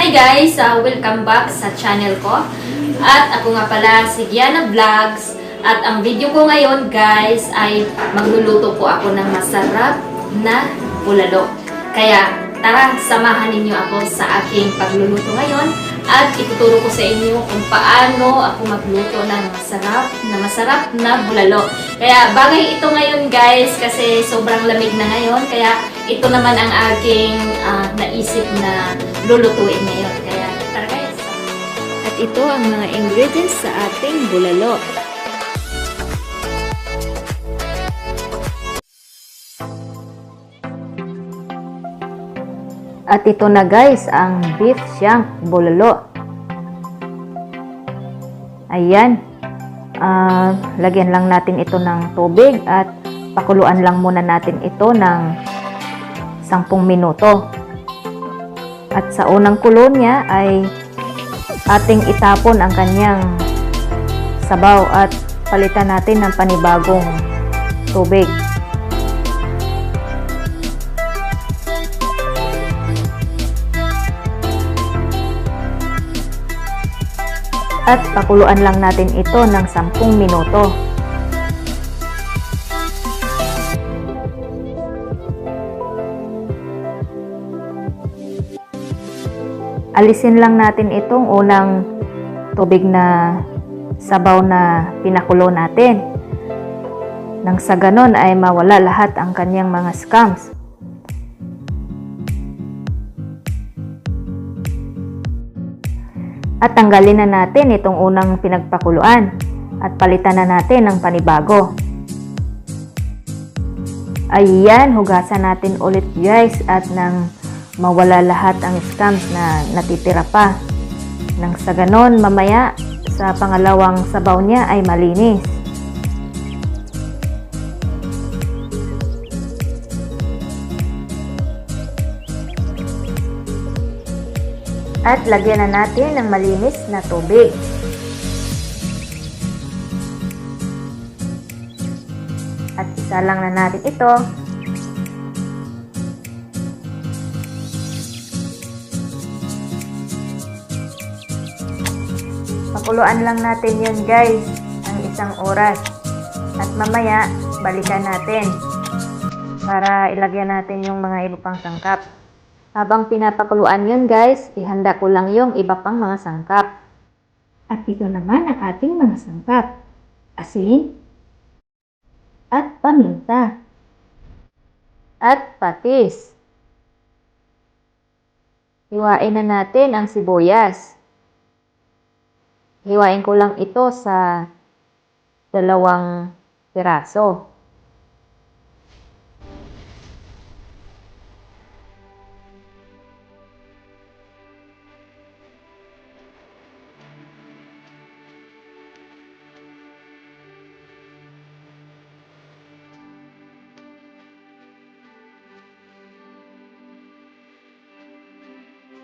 Hi guys! Welcome back sa channel ko. At ako nga pala si Gianna Vlogs. At ang video ko ngayon guys ay magluluto po ako ng masarap na bulalo. Kaya tara, samahan ninyo ako sa aking pagluluto ngayon. At ituturo ko sa inyo kung paano ako magluto ng masarap na bulalo. Kaya bagay ito ngayon guys kasi sobrang lamig na ngayon. Kaya ito naman ang aking naisip na lulutuin ngayon. Kaya tara guys. At ito ang mga ingredients sa ating bulalo. At ito na guys, ang beef shank bulalo. Ayan. Lagyan lang natin ito ng tubig at pakuluan lang muna natin ito ng 10 minuto. At sa unang kulo niya ay ating itapon ang kanyang sabaw at palitan natin ng panibagong tubig. At pakuluan lang natin ito ng 10 minuto. Alisin lang natin itong unang tubig na sabaw na pinakulo natin. Nang sa ganon ay mawala lahat ang kanyang mga scums. At tanggalin na natin itong unang pinagpakuluan at palitan na natin ng panibago. Ayan, hugasan natin ulit guys at nang mawala lahat ang scums na natitira pa. Nang sa ganon, mamaya sa pangalawang sabaw niya ay malinis. At lagyan na natin ng malinis na tubig. At isa lang na natin ito. Pakuluan lang natin yun guys, ang 1 oras. At mamaya, balikan natin para ilagyan natin yung mga iba pang sangkap. Habang pinapakuluan yun guys, ihanda ko lang yung iba pang mga sangkap. At ito naman ang ating mga sangkap. Asin at paminta at patis. Hiwain na natin ang sibuyas. Hiwain ko lang ito sa 2 piraso.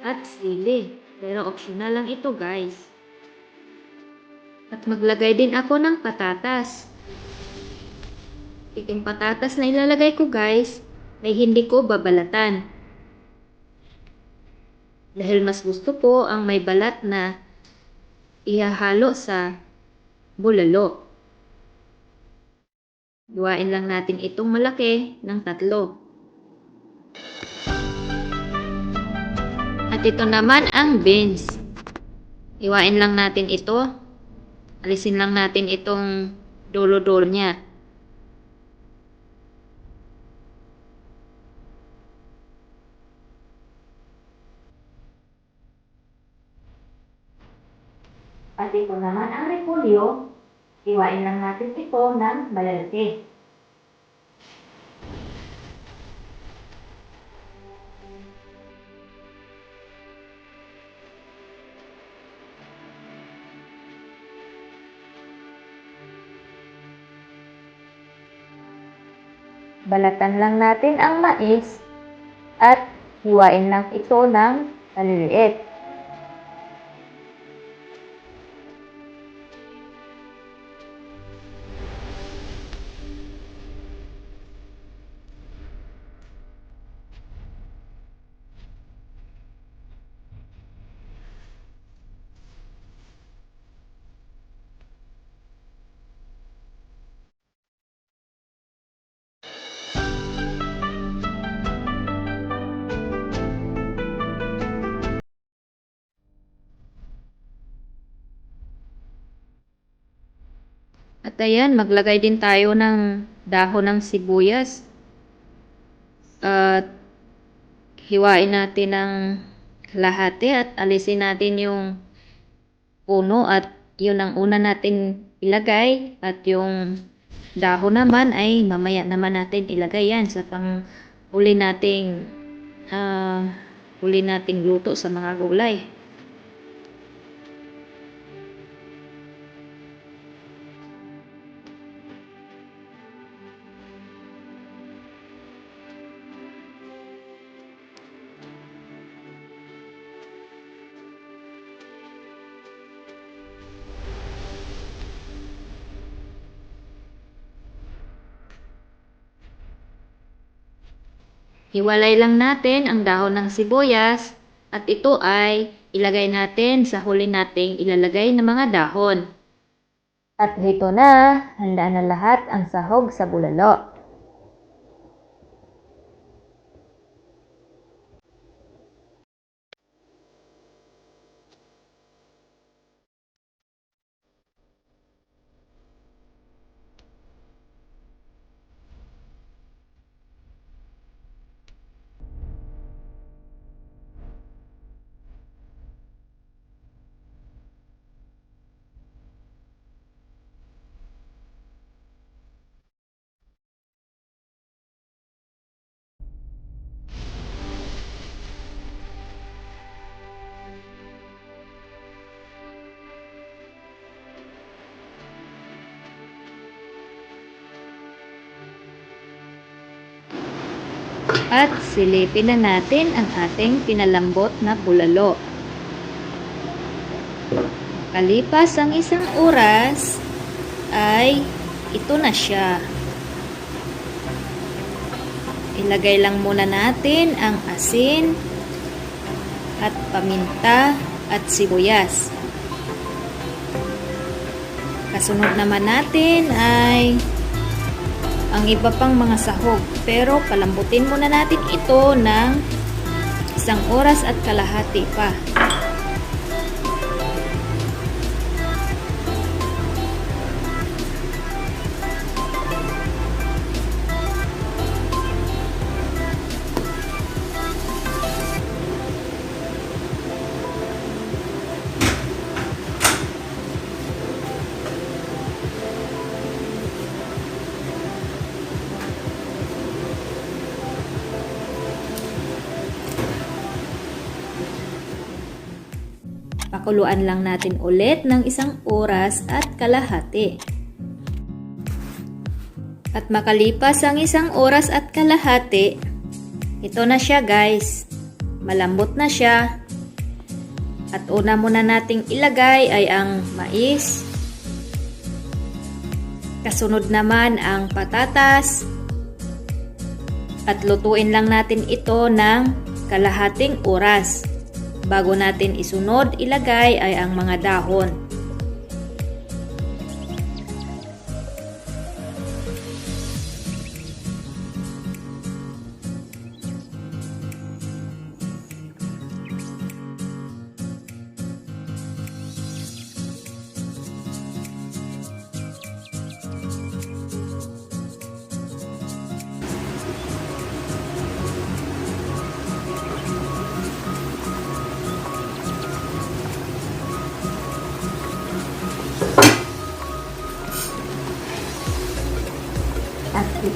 At sili. Pero optional lang ito guys. At maglagay din ako ng patatas. Itong patatas na ilalagay ko guys, ay hindi ko babalatan. Dahil mas gusto ko ang may balat na ihahalo sa bulalo. Gawain lang natin itong malaki ng 3. At At ito naman ang beans. Iwain lang natin ito. Alisin lang natin itong dulo-dulo niya. At ito naman ang repolyo. Iwain lang natin ito ng malalaki. Balatan lang natin ang mais at hiwain lang ito ng maliliit. At ayan, maglagay din tayo ng dahon ng sibuyas. At hiwain natin ng kalahati at alisin natin yung puno at yun ang una natin ilagay. At yung dahon naman ay mamaya naman natin ilagay yan sa huli nating luto sa mga gulay. Hiwalay lang natin ang dahon ng sibuyas at ito ay ilagay natin sa huli nating ilalagay ng mga dahon. At dito na, handa na lahat ang sahog sa bulalo. At silipin na natin ang ating pinalambot na bulalo. Kalipas ang isang oras, ay ito na siya. Ilagay lang muna natin ang asin at paminta at sibuyas. Kasunod naman natin ay ang iba pang mga sahog, pero palambutin muna natin ito ng 1 oras at kalahati pa. Pakuluan lang natin ulit ng 1 oras at kalahati. At makalipas ang 1 oras at kalahati, ito na siya guys. Malambot na siya. At una muna nating ilagay ay ang mais. Kasunod naman ang patatas. At lutuin lang natin ito ng kalahating oras. Bago natin isunod, ilagay ay ang mga dahon.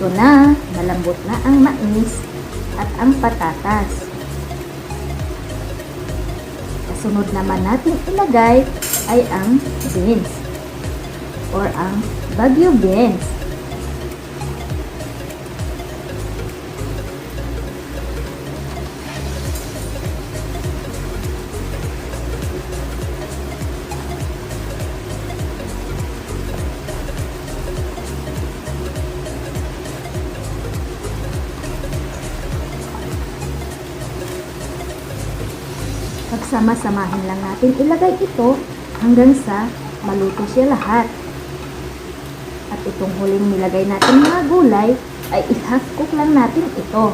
Ito na, malambot na ang mais at ang patatas. Kasunod naman natin ilagay ay ang beans or ang Baguio beans. Pagsama-samahin lang natin ilagay ito hanggang sa maluto siya lahat. At itong huling nilagay natin mga gulay ay i-half cook lang natin ito.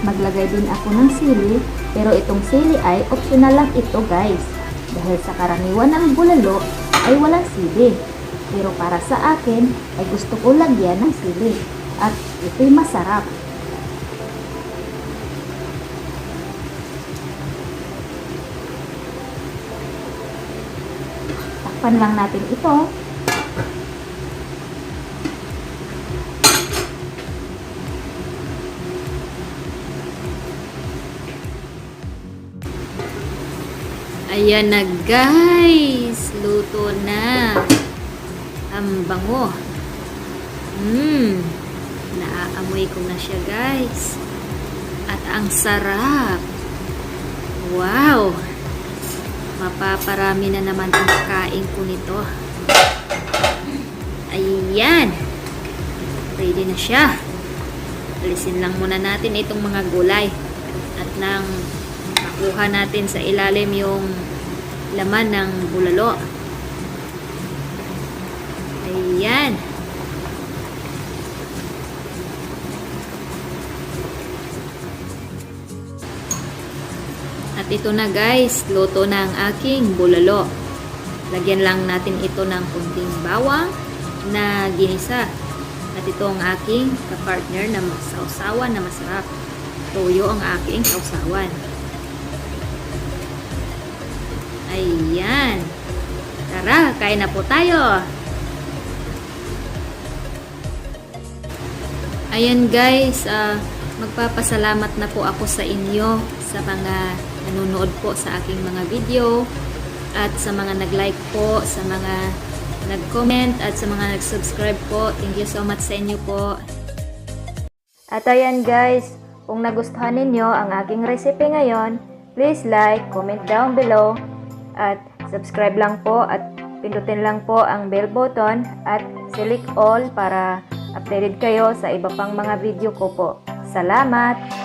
Maglagay din ako ng sili, pero itong sili ay optional lang ito guys. Dahil sa karaniwan ng bulalo ay walang sili. Pero para sa akin ay gusto ko lagyan ng sili. At ito'y masarap. Takpan lang natin ito. Ayan na guys, luto na. Ang bango. Naaamoy ko na siya guys. At ang sarap. Wow. Mapaparami na naman ang kain ko nito. Ayan. Ready na siya. Alisin lang muna natin itong mga gulay. At nang makuha natin sa ilalim yung laman ng bulalo. Ayan. At ito na guys, luto na ang aking bulalo. Lagyan lang natin ito ng kunting bawang na ginisa. At ito ang aking kapartner na sausawan na masarap. Toyo ang aking sausawan. Ayan. Tara, kain na po tayo. Ayan guys, magpapasalamat na po ako sa inyo sa mga nanonood po sa aking mga video at sa mga nag-like po, sa mga nag-comment at sa mga nag-subscribe po. Thank you so much sa inyo po. At ayan guys, kung nagustuhan ninyo ang aking recipe ngayon, please like, comment down below at subscribe lang po at pindutin lang po ang bell button at select all para updated kayo sa iba pang mga video ko po. Salamat!